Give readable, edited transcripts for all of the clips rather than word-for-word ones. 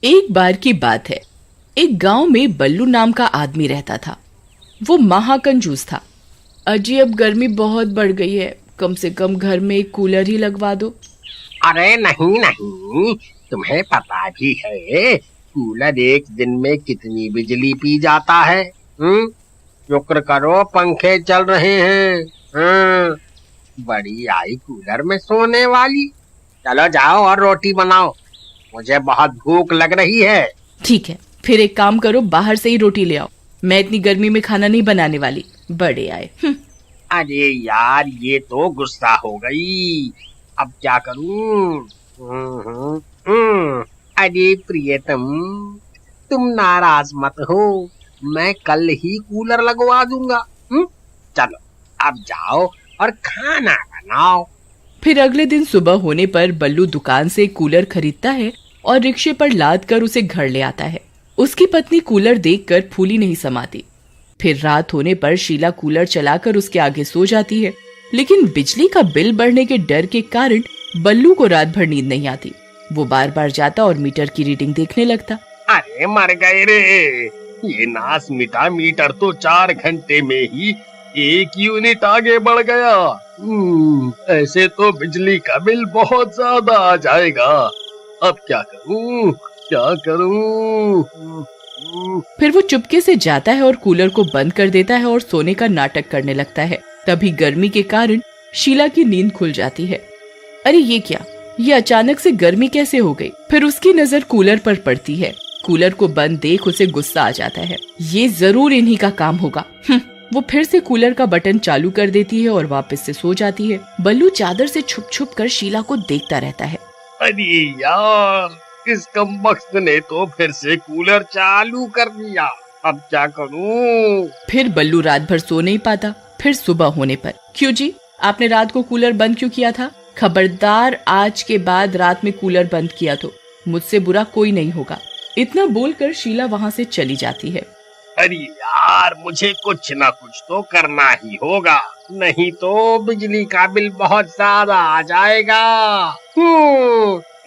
एक बार की बात है। एक गांव में बल्लू नाम का आदमी रहता था। वो महाकंजूस था। अजी अब गर्मी बहुत बढ़ गई है, कम से कम घर में एक कूलर ही लगवा दो। अरे नहीं नहीं, तुम्हें पता भी है कूलर एक दिन में कितनी बिजली पी जाता है? शुक्र करो पंखे चल रहे हैं। बड़ी आई कूलर में सोने वाली। चलो जाओ और रोटी बनाओ, मुझे बहुत भूख लग रही है। ठीक है, फिर एक काम करो, बाहर से ही रोटी ले आओ। मैं इतनी गर्मी में खाना नहीं बनाने वाली। बड़े आए। अरे यार, ये तो गुस्सा हो गई। अब क्या करूं? अरे प्रियतम, तुम नाराज मत हो, मैं कल ही कूलर लगवा दूंगा। चलो अब जाओ और खाना बनाओ। फिर अगले दिन सुबह होने पर बल्लू दुकान से कूलर खरीदता है और रिक्शे पर लाद कर उसे घर ले आता है। उसकी पत्नी कूलर देखकर फूली नहीं समाती। फिर रात होने पर शीला कूलर चलाकर उसके आगे सो जाती है, लेकिन बिजली का बिल बढ़ने के डर के कारण बल्लू को रात भर नींद नहीं आती। वो बार बार जाता और मीटर की रीडिंग देखने लगता। अरे मर गए रे, ये नास मिटा मीटर तो 4 घंटे में ही 1 यूनिट आगे बढ़ गया। ऐसे तो बिजली का बिल बहुत ज्यादा आ जाएगा। अब क्या करूं, क्या करूं? फिर वो चुपके से जाता है और कूलर को बंद कर देता है और सोने का नाटक करने लगता है। तभी गर्मी के कारण शीला की नींद खुल जाती है। अरे ये क्या, ये अचानक से गर्मी कैसे हो गई? फिर उसकी नजर कूलर पर पड़ती है। कूलर को बंद देख उसे गुस्सा आ जाता है। ये जरूर इन्हीं का काम होगा। वो फिर से कूलर का बटन चालू कर देती है और वापस से सो जाती है। बल्लू चादर से छुप छुप कर शीला को देखता रहता है। अरे यार, इस कमबख्त ने तो फिर से कूलर चालू कर दिया। अब क्या करूं? फिर बल्लू रात भर सो नहीं पाता। फिर सुबह होने पर, क्यों जी, आपने रात को कूलर बंद क्यों किया था? खबरदार, आज के बाद रात में कूलर बंद किया तो मुझसे बुरा कोई नहीं होगा। इतना बोलकर शीला वहाँ से चली जाती है। अरे यार, मुझे कुछ ना कुछ तो करना ही होगा, नहीं तो बिजली का बिल बहुत ज्यादा आ जाएगा।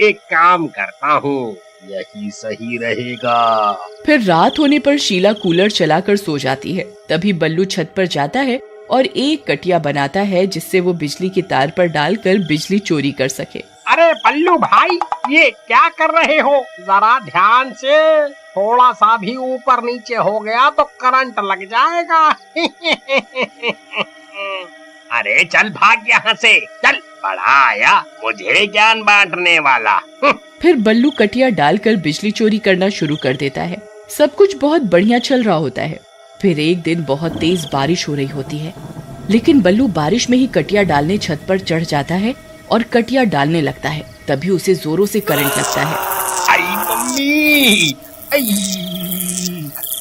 एक काम करता हूँ, यही सही रहेगा। फिर रात होने पर शीला कूलर चलाकर सो जाती है। तभी बल्लू छत पर जाता है और एक कटिया बनाता है जिससे वो बिजली के तार पर डालकर बिजली चोरी कर सके। अरे बल्लू भाई, ये क्या कर रहे हो? जरा ध्यान से, थोड़ा सा भी ऊपर नीचे हो गया तो करंट लग जाएगा। अरे चल भाग यहाँ से, चल, बड़ा आया मुझे ज्ञान बांटने वाला। फिर बल्लू कटिया डालकर बिजली चोरी करना शुरू कर देता है। सब कुछ बहुत बढ़िया चल रहा होता है। फिर एक दिन बहुत तेज बारिश हो रही होती है, लेकिन बल्लू बारिश में ही कटिया डालने छत पर चढ़ जाता है और कटिया डालने लगता है। तभी उसे जोरों से करंट लगता है। आई मम्मी, आई,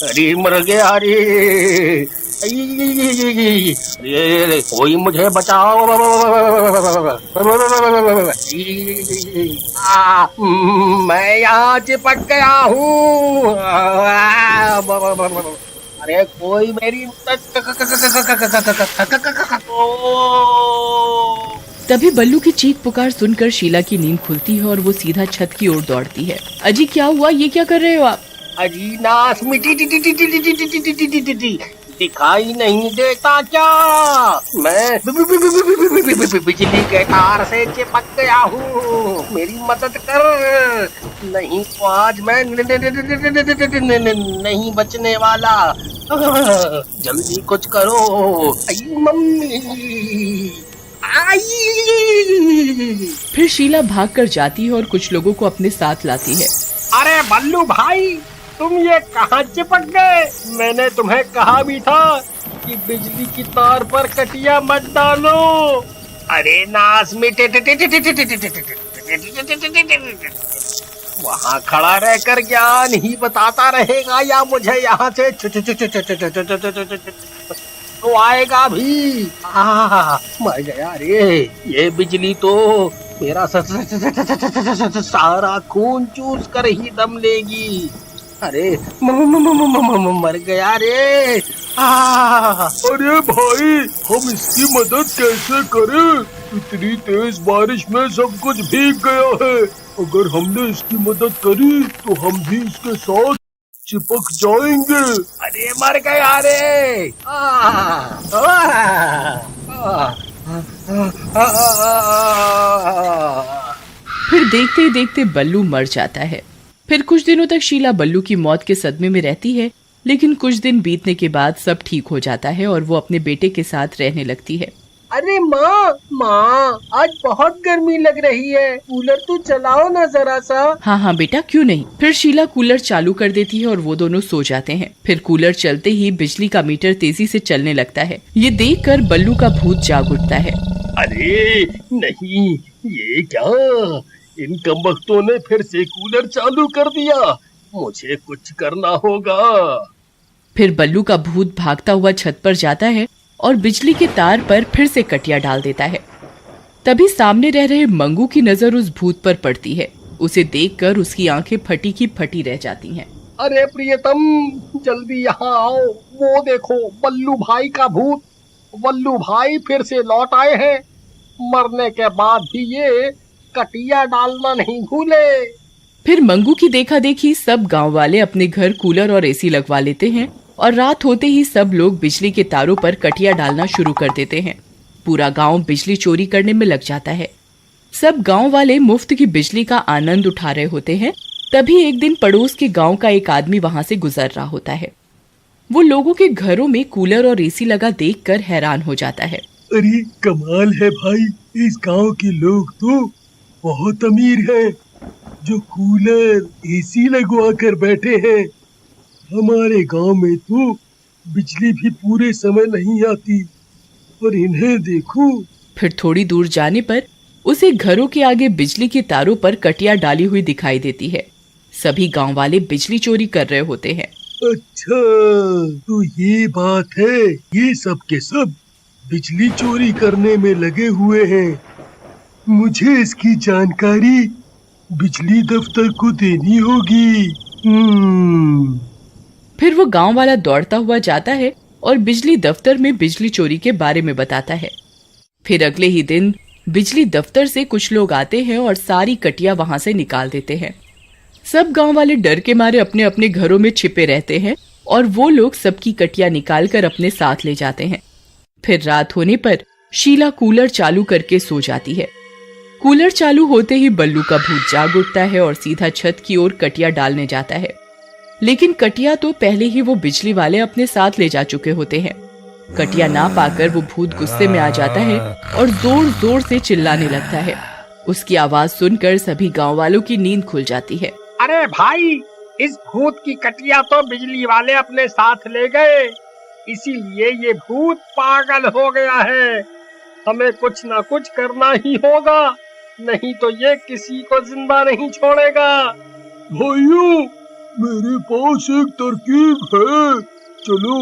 अरे मर गया रे, अरे कोई मुझे बचाओ, मैं यहाँ चिपक गया हूँ। अरे कोई मेरी तभी बल्लू की चीख पुकार सुनकर शीला की नींद खुलती है और वो सीधा छत की ओर दौड़ती है। अजी क्या हुआ, ये क्या कर रहे हो आप? अजी नास मिटी दिखाई नहीं देता क्या? मैं बिजली के तार से चिपक गया हूँ, मेरी मदद कर, नहीं तो आज मैं नहीं बचने वाला। जल्दी कुछ करो। आई मम्मी, आई। फिर शीला भागकर जाती है और कुछ लोगों को अपने साथ लाती है। अरे बल्लू भाई, तुम ये कहाँ चिपक गए? मैंने तुम्हें कहा भी था कि बिजली की तार पर कटिया मत डालो। अरे नास में वहाँ खड़ा रहकर ज्ञान ही बताता रहेगा या मुझे यहाँ से तो आएगा भी? मर गया रे, ये बिजली तो मेरा सारा खून चूस कर ही दम लेगी। अरे मर गया रे। अरे भाई, हम इसकी मदद कैसे करें? इतनी तेज बारिश में सब कुछ भीग गया है। अगर हमने इसकी मदद करी तो हम भी इसके साथ चिपक जाएंगे। अरे मर गया रे। फिर देखते ही देखते बल्लू मर जाता है। फिर कुछ दिनों तक शीला बल्लू की मौत के सदमे में रहती है, लेकिन कुछ दिन बीतने के बाद सब ठीक हो जाता है और वो अपने बेटे के साथ रहने लगती है। अरे माँ आज बहुत गर्मी लग रही है, कूलर तो चलाओ ना जरा सा। हाँ बेटा, क्यों नहीं। फिर शीला कूलर चालू कर देती है और वो दोनों सो जाते हैं। फिर कूलर चलते ही बिजली का मीटर तेजी से चलने लगता है। ये देखकर बल्लू का भूत जाग उठता है। अरे नहीं, ये क्या, इन कमबख्तों ने फिर से कूलर चालू कर दिया, मुझे कुछ करना होगा। फिर बल्लू का भूत भागता हुआ छत पर जाता है और बिजली के तार पर फिर से कटिया डाल देता है। तभी सामने रह रहे मंगू की नजर उस भूत पर पड़ती है। उसे देखकर उसकी आंखें फटी की फटी रह जाती हैं। अरे प्रियतम, जल्दी यहाँ आओ, वो देखो बल्लू भाई का भूत। बल्लू भाई फिर से लौट आए हैं। मरने के बाद भी ये कटिया डालना नहीं भूले। फिर मंगू की देखा देखी सब गांव वाले अपने घर कूलर और एसी लगवा लेते हैं और रात होते ही सब लोग बिजली के तारों पर कटिया डालना शुरू कर देते हैं। पूरा गांव बिजली चोरी करने में लग जाता है। सब गांव वाले मुफ्त की बिजली का आनंद उठा रहे होते हैं। तभी एक दिन पड़ोस के गांव का एक आदमी वहां से गुजर रहा होता है। वो लोगों के घरों में कूलर और एसी लगा देखकर हैरान हो जाता है। अरे कमाल है भाई, इस गांव के लोग तो बहुत अमीर हैं, जो कूलर एसी लगवा कर बैठे हैं। हमारे गांव में तो बिजली भी पूरे समय नहीं आती, और इन्हें देखो। फिर थोड़ी दूर जाने पर उसे घरों के आगे बिजली के तारों पर कटिया डाली हुई दिखाई देती है। सभी गांव वाले बिजली चोरी कर रहे होते हैं। अच्छा, तो ये बात है, ये सब के सब बिजली चोरी करने में लगे हुए हैं। मुझे इसकी जानकारी बिजली दफ्तर को देनी होगी। फिर वो गांव वाला दौड़ता हुआ जाता है और बिजली दफ्तर में बिजली चोरी के बारे में बताता है। फिर अगले ही दिन बिजली दफ्तर से कुछ लोग आते हैं और सारी कटिया वहां से निकाल देते हैं। सब गांव वाले डर के मारे अपने अपने घरों में छिपे रहते हैं और वो लोग सबकी कटिया निकालकर अपने साथ ले जाते हैं। फिर रात होने पर शीला कूलर चालू करके सो जाती है। कूलर चालू होते ही बल्लू का भूत जाग उठता है और सीधा छत की ओर कटिया डालने जाता है, लेकिन कटिया तो पहले ही वो बिजली वाले अपने साथ ले जा चुके होते हैं। कटिया ना पाकर वो भूत गुस्से में आ जाता है और जोर जोर से चिल्लाने लगता है। उसकी आवाज सुनकर सभी गांव वालों की नींद खुल जाती है। अरे भाई, इस भूत की कटिया तो बिजली वाले अपने साथ ले गए, इसीलिए ये भूत पागल हो गया है। हमें कुछ ना कुछ करना ही होगा, नहीं तो ये किसी को जिंदा नहीं छोड़ेगा। भाइयों, मेरे पास एक तरकीब है, चलो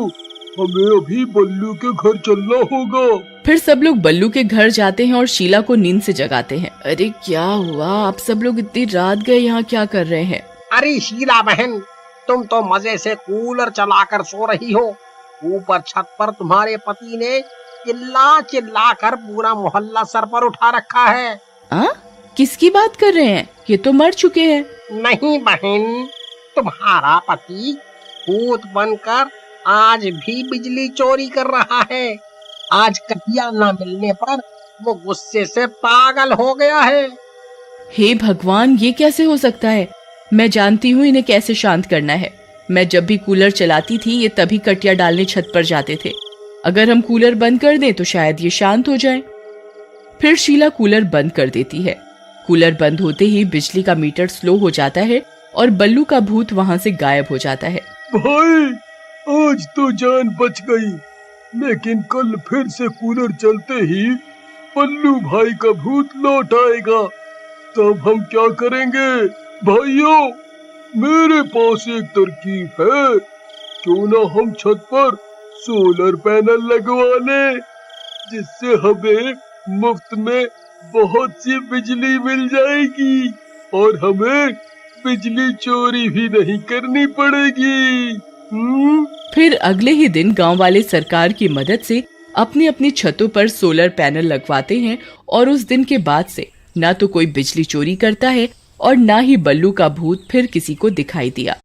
हमें अभी बल्लू के घर चलना होगा। फिर सब लोग बल्लू के घर जाते हैं और शीला को नींद से जगाते हैं। अरे क्या हुआ, आप सब लोग इतनी रात गए यहाँ क्या कर रहे हैं? अरे शीला बहन, तुम तो मजे से कूलर चलाकर सो रही हो। ऊपर छत पर तुम्हारे पति ने चिल्ला चिल्ला कर पूरा मोहल्ला सर पर उठा रखा है। किसकी बात कर रहे हैं? ये तो मर चुके हैं। नहीं बहन, तुम्हारा पति भूत बनकर आज भी बिजली चोरी कर रहा है। आज कटिया न मिलने पर वो गुस्से से पागल हो गया है। हे भगवान, ये कैसे हो सकता है? मैं जानती हूँ इन्हें कैसे शांत करना है। मैं जब भी कूलर चलाती थी ये तभी कटिया डालने छत पर जाते थे। अगर हम कूलर बंद कर दें तो शायद ये शांत हो जाए। फिर शीला कूलर बंद कर देती है। कूलर बंद होते ही बिजली का मीटर स्लो हो जाता है और बल्लू का भूत वहां से गायब हो जाता है। भाई, आज तो जान बच गई, लेकिन कल फिर से कूलर चलते ही बल्लू भाई का भूत लौट आएगा, तब हम क्या करेंगे? भाइयों, मेरे पास एक तरकीब है, क्यों ना हम छत पर सोलर पैनल लगवा लें, जिससे हमें मुफ्त में बहुत सी बिजली मिल जाएगी और हमें बिजली चोरी भी नहीं करनी पड़ेगी। फिर अगले ही दिन गांव वाले सरकार की मदद से अपनी अपनी छतों पर सोलर पैनल लगवाते हैं और उस दिन के बाद से ना तो कोई बिजली चोरी करता है और ना ही बल्लू का भूत फिर किसी को दिखाई दिया।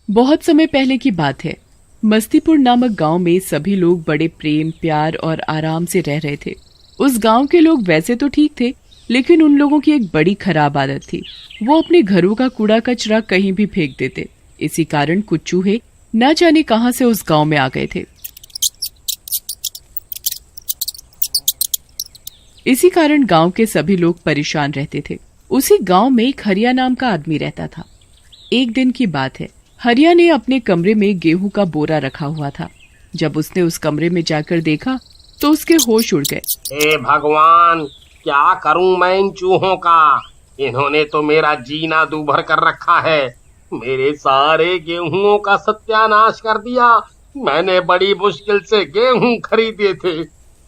बहुत समय पहले की बात है। मस्तीपुर नामक गांव में सभी लोग बड़े प्रेम, प्यार और आराम से रह रहे थे। उस गांव के लोग वैसे तो ठीक थे, लेकिन उन लोगों की एक बड़ी खराब आदत थी। वो अपने घरों का कूड़ा कचरा कहीं भी फेंक देते। इसी कारण कुछ चूहे न जाने कहां से उस गांव में आ गए थे। इसी कारण गांव के सभी लोग परेशान रहते थे। उसी गांव में एक हरिया नाम का आदमी रहता था। एक दिन की बात है, हरिया ने अपने कमरे में गेहूं का बोरा रखा हुआ था। जब उसने उस कमरे में जाकर देखा तो उसके होश उड़ गए। हे भगवान, क्या करूं मैं इन चूहों का? इन्होंने तो मेरा जीना दूभर कर रखा है। मेरे सारे गेहूं का सत्यानाश कर दिया। मैंने बड़ी मुश्किल से गेहूं खरीदे थे।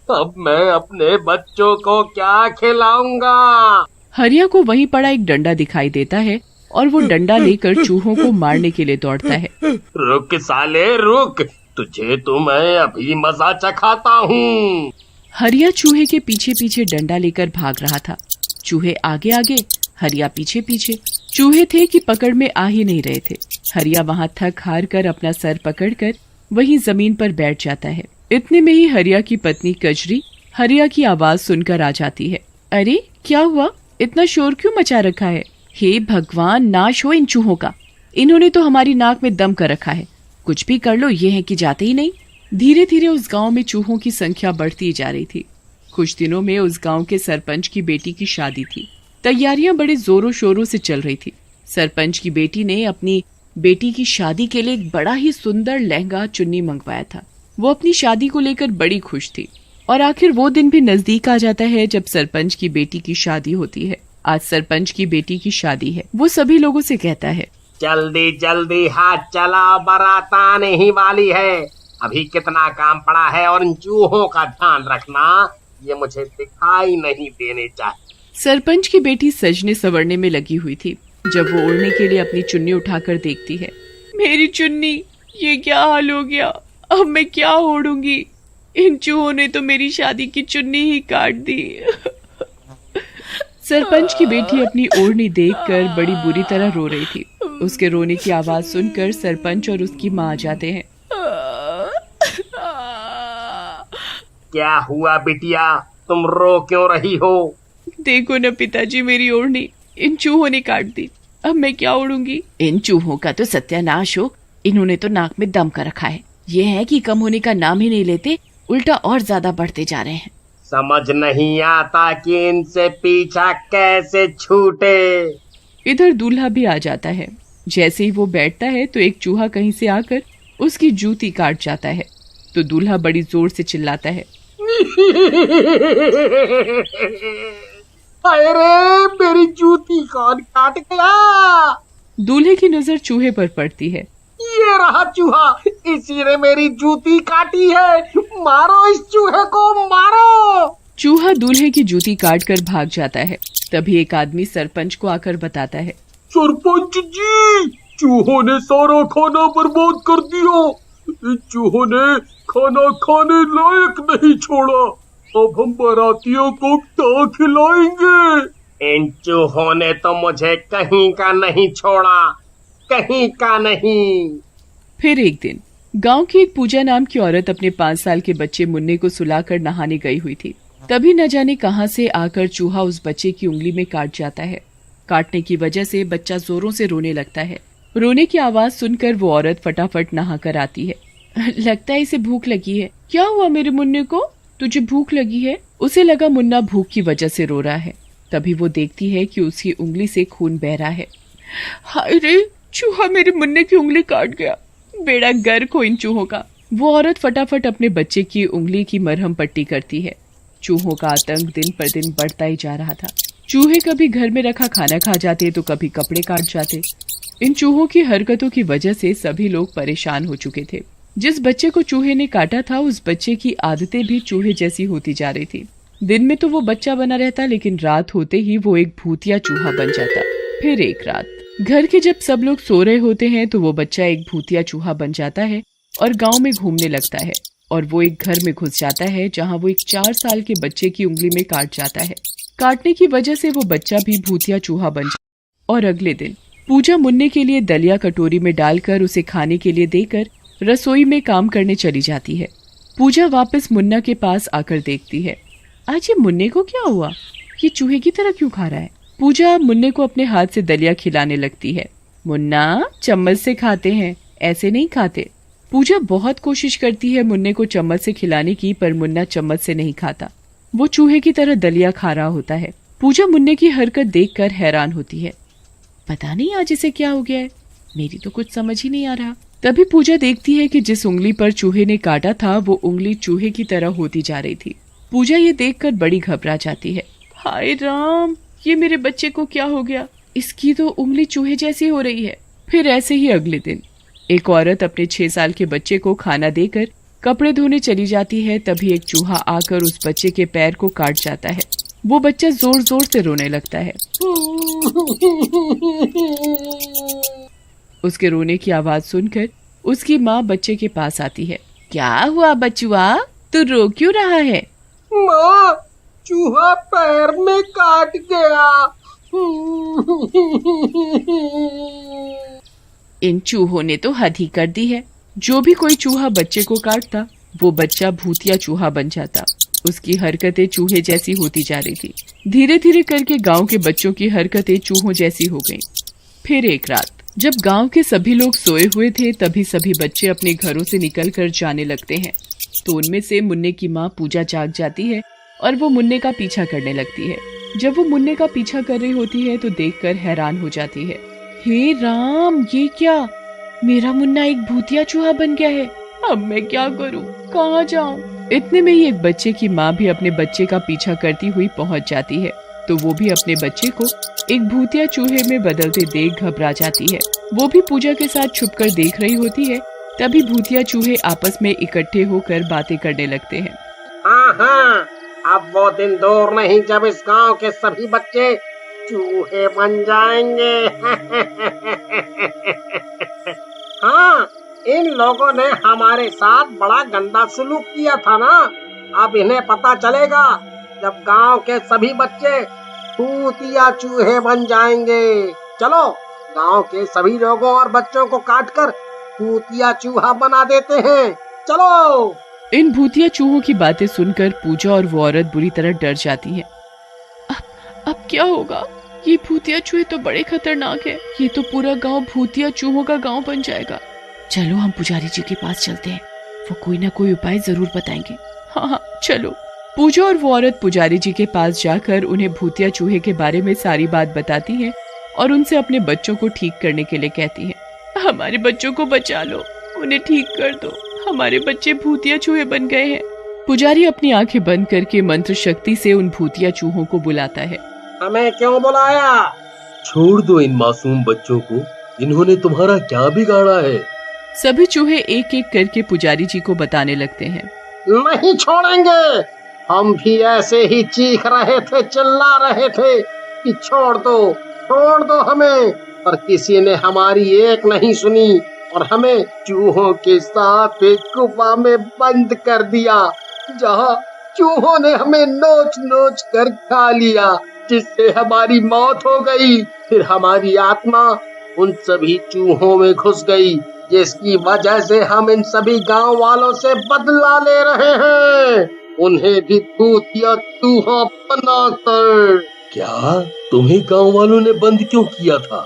अब मैं अपने बच्चों को क्या खिलाऊंगा? हरिया को वहीं पड़ा एक डंडा दिखाई देता है और वो डंडा लेकर चूहों को मारने के लिए दौड़ता है। रुक साले रुक, तुझे तो मैं अभी मजा चखाता हूँ। हरिया चूहे के पीछे पीछे डंडा लेकर भाग रहा था। चूहे आगे आगे, हरिया पीछे पीछे। चूहे थे कि पकड़ में आ ही नहीं रहे थे। हरिया वहाँ थक हार कर अपना सर पकड़कर वहीं जमीन पर बैठ जाता है। इतने में ही हरिया की पत्नी कजरी हरिया की आवाज सुनकर आ जाती है। अरे क्या हुआ? इतना शोर क्यों मचा रखा है? हे भगवान, नाश हो इन चूहों का। इन्होंने तो हमारी नाक में दम कर रखा है। कुछ भी कर लो, ये है कि जाते ही नहीं। धीरे धीरे उस गांव में चूहों की संख्या बढ़ती जा रही थी। कुछ दिनों में उस गांव के सरपंच की बेटी की शादी थी। तैयारियां बड़े जोरों शोरों से चल रही थी। सरपंच की बेटी ने अपनी बेटी की शादी के लिए एक बड़ा ही सुंदर लहंगा चुन्नी मंगवाया था। वो अपनी शादी को लेकर बड़ी खुश थी। और आखिर वो दिन भी नजदीक आ जाता है जब सरपंच की बेटी की शादी होती है। आज सरपंच की बेटी की शादी है। वो सभी लोगों से कहता है, जल्दी जल्दी हाथ चला, बारात आने ही वाली है। अभी कितना काम पड़ा है और इन चूहों का ध्यान रखना, ये मुझे दिखाई नहीं देने चाहिए। सरपंच की बेटी सजने संवरने में लगी हुई थी। जब वो ओढ़ने के लिए अपनी चुन्नी उठाकर देखती है, मेरी चुन्नी, ये क्या हाल हो गया? अब मैं क्या ओढ़ूंगी? इन चूहों ने तो मेरी शादी की चुन्नी ही काट दी। सरपंच की बेटी अपनी ओढ़नी देखकर बड़ी बुरी तरह रो रही थी। उसके रोने की आवाज सुनकर सरपंच और उसकी माँ आ जाते हैं। क्या हुआ बिटिया, तुम रो क्यों रही हो? देखो न पिताजी, मेरी ओढ़नी इन चूहों ने काट दी। अब मैं क्या ओढ़ूंगी? इन चूहों का तो सत्यानाश हो। इन्होंने तो नाक में दम कर रखा है। ये है कि कम होने का नाम ही नहीं लेते, उल्टा और ज्यादा बढ़ते जा रहे हैं। समझ नहीं आता कि इनसे पीछा कैसे छूटे। इधर दूल्हा भी आ जाता है। जैसे ही वो बैठता है तो एक चूहा कहीं से आकर उसकी जूती काट जाता है। तो दूल्हा बड़ी जोर से चिल्लाता है, अरे मेरी जूती कौन काट गया? दूल्हे की नजर चूहे पर पड़ती है। ये रहा चूहा, इसी ने मेरी जूती काटी है। मारो इस चूहे को, मारो। चूहा दूल्हे की जूती काट कर भाग जाता है। तभी एक आदमी सरपंच को आकर बताता है, सरपंच जी, चूहों ने सारा खाना बर्बाद कर दिया। इन चूहों ने खाना खाने लायक नहीं छोड़ा। अब हम बारातियों को क्या खिलाएंगे? इन चूहों ने तो मुझे कहीं का नहीं छोड़ा, कहीं का नहीं। फिर एक दिन गांव की एक पूजा नाम की औरत अपने 5 साल के बच्चे मुन्ने को सुलाकर नहाने गई हुई थी। तभी न जाने कहां से आकर चूहा उस बच्चे की उंगली में काट जाता है। काटने की वजह से बच्चा जोरों से रोने लगता है। रोने की आवाज सुनकर वो औरत फटाफट नहा कर आती है। लगता है इसे भूख लगी है। क्या हुआ मेरे मुन्ने को? तुझे भूख लगी है? उसे लगा मुन्ना भूख की वजह से रो रहा है। तभी वो देखती है कि उसकी उंगली से खून बह रहा है। हाय रे, चूहा मेरे मुन्ने की उंगली काट गया। बेड़ा गर्क हो इन चूहों का। वो औरत फटाफट अपने बच्चे की उंगली की मरहम पट्टी करती है। चूहों का आतंक दिन पर दिन बढ़ता ही जा रहा था। चूहे कभी घर में रखा खाना खा जाते तो कभी कपड़े काट जाते। इन चूहों की हरकतों की वजह से सभी लोग परेशान हो चुके थे। जिस बच्चे को चूहे ने काटा था उस बच्चे की आदतें भी चूहे जैसी होती जा रही थी। दिन में तो वो बच्चा बना रहता, लेकिन रात होते ही वो एक भूतिया चूहा बन जाता। फिर एक रात घर के जब सब लोग सो रहे होते हैं तो वो बच्चा एक भूतिया चूहा बन जाता है और गांव में घूमने लगता है। और वो एक घर में घुस जाता है जहां वो एक 4 साल के बच्चे की उंगली में काट जाता है। काटने की वजह से वो बच्चा भी भूतिया चूहा बन जाता है। और अगले दिन पूजा मुन्ने के लिए दलिया कटोरी में डालकर उसे खाने के लिए देकर रसोई में काम करने चली जाती है। पूजा वापस मुन्ना के पास आकर देखती है, आज ये मुन्ने को क्या हुआ, ये चूहे की तरह क्यों खा रहा है। पूजा मुन्ने को अपने हाथ से दलिया खिलाने लगती है। मुन्ना, चम्मच से खाते हैं, ऐसे नहीं खाते। पूजा बहुत कोशिश करती है मुन्ने को चम्मच से खिलाने की, पर मुन्ना चम्मच से नहीं खाता, वो चूहे की तरह दलिया खा रहा होता है। पूजा मुन्ने की हरकत देखकर हैरान होती है, पता नहीं आज इसे क्या हो गया है, मेरी तो कुछ समझ ही नहीं आ रहा। तभी पूजा देखती है कि जिस उंगली पर चूहे ने काटा था वो उंगली चूहे की तरह होती जा रही थी। पूजा ये देखकर बड़ी घबरा जाती है, हाय राम, ये मेरे बच्चे को क्या हो गया, इसकी तो उंगली चूहे जैसी हो रही है। फिर ऐसे ही अगले दिन एक औरत अपने 6 साल के बच्चे को खाना देकर कपड़े धोने चली जाती है। तभी एक चूहा आकर उस बच्चे के पैर को काट जाता है। वो बच्चा जोर जोर से रोने लगता है। उसके रोने की आवाज सुनकर उसकी माँ बच्चे के पास आती है। क्या हुआ बचुआ, तू रो क्यों रहा है? माँ, चूहा पैर में काट गया। इन चूहों ने तो हद ही कर दी है। जो भी कोई चूहा बच्चे को काटता वो बच्चा भूतिया चूहा बन जाता। उसकी हरकतें चूहे जैसी होती जा रही थी। धीरे धीरे करके गांव के बच्चों की हरकतें चूहों जैसी हो गईं। फिर एक रात जब गांव के सभी लोग सोए हुए थे तभी सभी बच्चे अपने घरों से निकलकर जाने लगते हैं। तो उनमें से मुन्ने की माँ पूजा जाग जाती है और वो मुन्ने का पीछा करने लगती है। जब वो मुन्ने का पीछा कर रही होती है तो देखकर हैरान हो जाती है, हे राम, ये क्या, मेरा मुन्ना एक भूतिया चूहा बन गया है। अब मैं क्या करूं, कहाँ जाऊं? इतने में ही एक बच्चे की माँ भी अपने बच्चे का पीछा करती हुई पहुंच जाती है। तो वो भी अपने बच्चे को एक भूतिया चूहे में बदलते देख घबरा जाती है। वो भी पूजा के साथ छुपकर देख रही होती है। तभी भूतिया चूहे आपस में इकट्ठे होकर बातें करने लगते हैं। हाँ हाँ, अब वो दिन दूर नहीं जब इस गांव के सभी बच्चे चूहे बन जाएंगे। हाँ, इन लोगों ने हमारे साथ बड़ा गंदा सलूक किया था ना, अब इन्हें पता चलेगा जब गांव के सभी बच्चे भूतिया चूहे बन जाएंगे। चलो, गांव के सभी लोगों और बच्चों को काटकर भूतिया चूहा बना देते हैं, चलो। इन भूतिया चूहों की बातें सुनकर पूजा और वो औरत बुरी तरह डर जाती है। अब क्या होगा? ये भूतिया चूहे तो बड़े खतरनाक है, ये तो पूरा गांव भूतिया चूहों का गांव बन जाएगा। चलो हम पुजारी जी के पास चलते हैं, वो कोई ना कोई उपाय जरूर बताएंगे। हाँ, चलो। पूजा और वो औरत पुजारी जी के पास जाकर उन्हें भूतिया चूहे के बारे में सारी बात बताती है और उनसे अपने बच्चों को ठीक करने के लिए कहती है। हमारे बच्चों को बचा लो, उन्हें ठीक कर दो, हमारे बच्चे भूतिया चूहे बन गए हैं। पुजारी अपनी आंखें बंद करके मंत्र शक्ति से उन भूतिया चूहों को बुलाता है। हमें क्यों बुलाया? छोड़ दो इन मासूम बच्चों को, इन्होंने तुम्हारा क्या बिगाड़ा है? सभी चूहे एक एक करके पुजारी जी को बताने लगते हैं। नहीं छोड़ेंगे, हम भी ऐसे ही चीख रहे थे, चिल्ला रहे थे कि छोड़ दो हमें, पर किसी ने हमारी एक नहीं सुनी और हमें चूहों के साथ एक गुफा में बंद कर दिया, जहाँ चूहों ने हमें नोच नोच कर खा लिया, जिससे हमारी मौत हो गई। फिर हमारी आत्मा उन सभी चूहों में घुस गई, जिसकी वजह से हम इन सभी गांव वालों से बदला ले रहे हैं, उन्हें भी भूतिया चूहा बनाकर। क्या तुम्हें गांव वालों ने बंद क्यों किया था?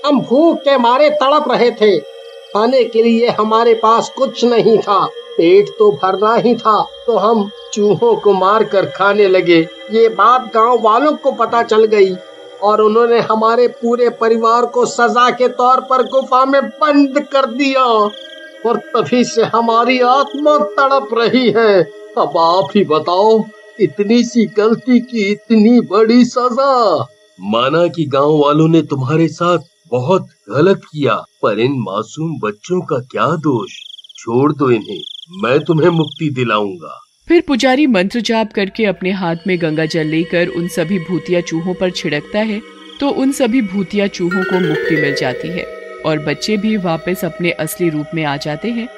हम भूख के मारे तड़प रहे थे, खाने के लिए हमारे पास कुछ नहीं था, पेट तो भरना ही था, तो हम चूहों को मार कर खाने लगे। ये बात गांव वालों को पता चल गई और उन्होंने हमारे पूरे परिवार को सजा के तौर पर गुफा में बंद कर दिया और तभी से हमारी आत्मा तड़प रही है। अब आप ही बताओ, इतनी सी गलती की इतनी बड़ी सजा। माना कि गांव वालों ने तुम्हारे साथ बहुत गलत किया, पर इन मासूम बच्चों का क्या दोष? छोड़ दो इन्हें, मैं तुम्हें मुक्ति दिलाऊंगा। फिर पुजारी मंत्र जाप करके अपने हाथ में गंगा जल लेकर उन सभी भूतिया चूहों पर छिड़कता है, तो उन सभी भूतिया चूहों को मुक्ति मिल जाती है और बच्चे भी वापस अपने असली रूप में आ जाते हैं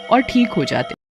और ठीक हो जाते।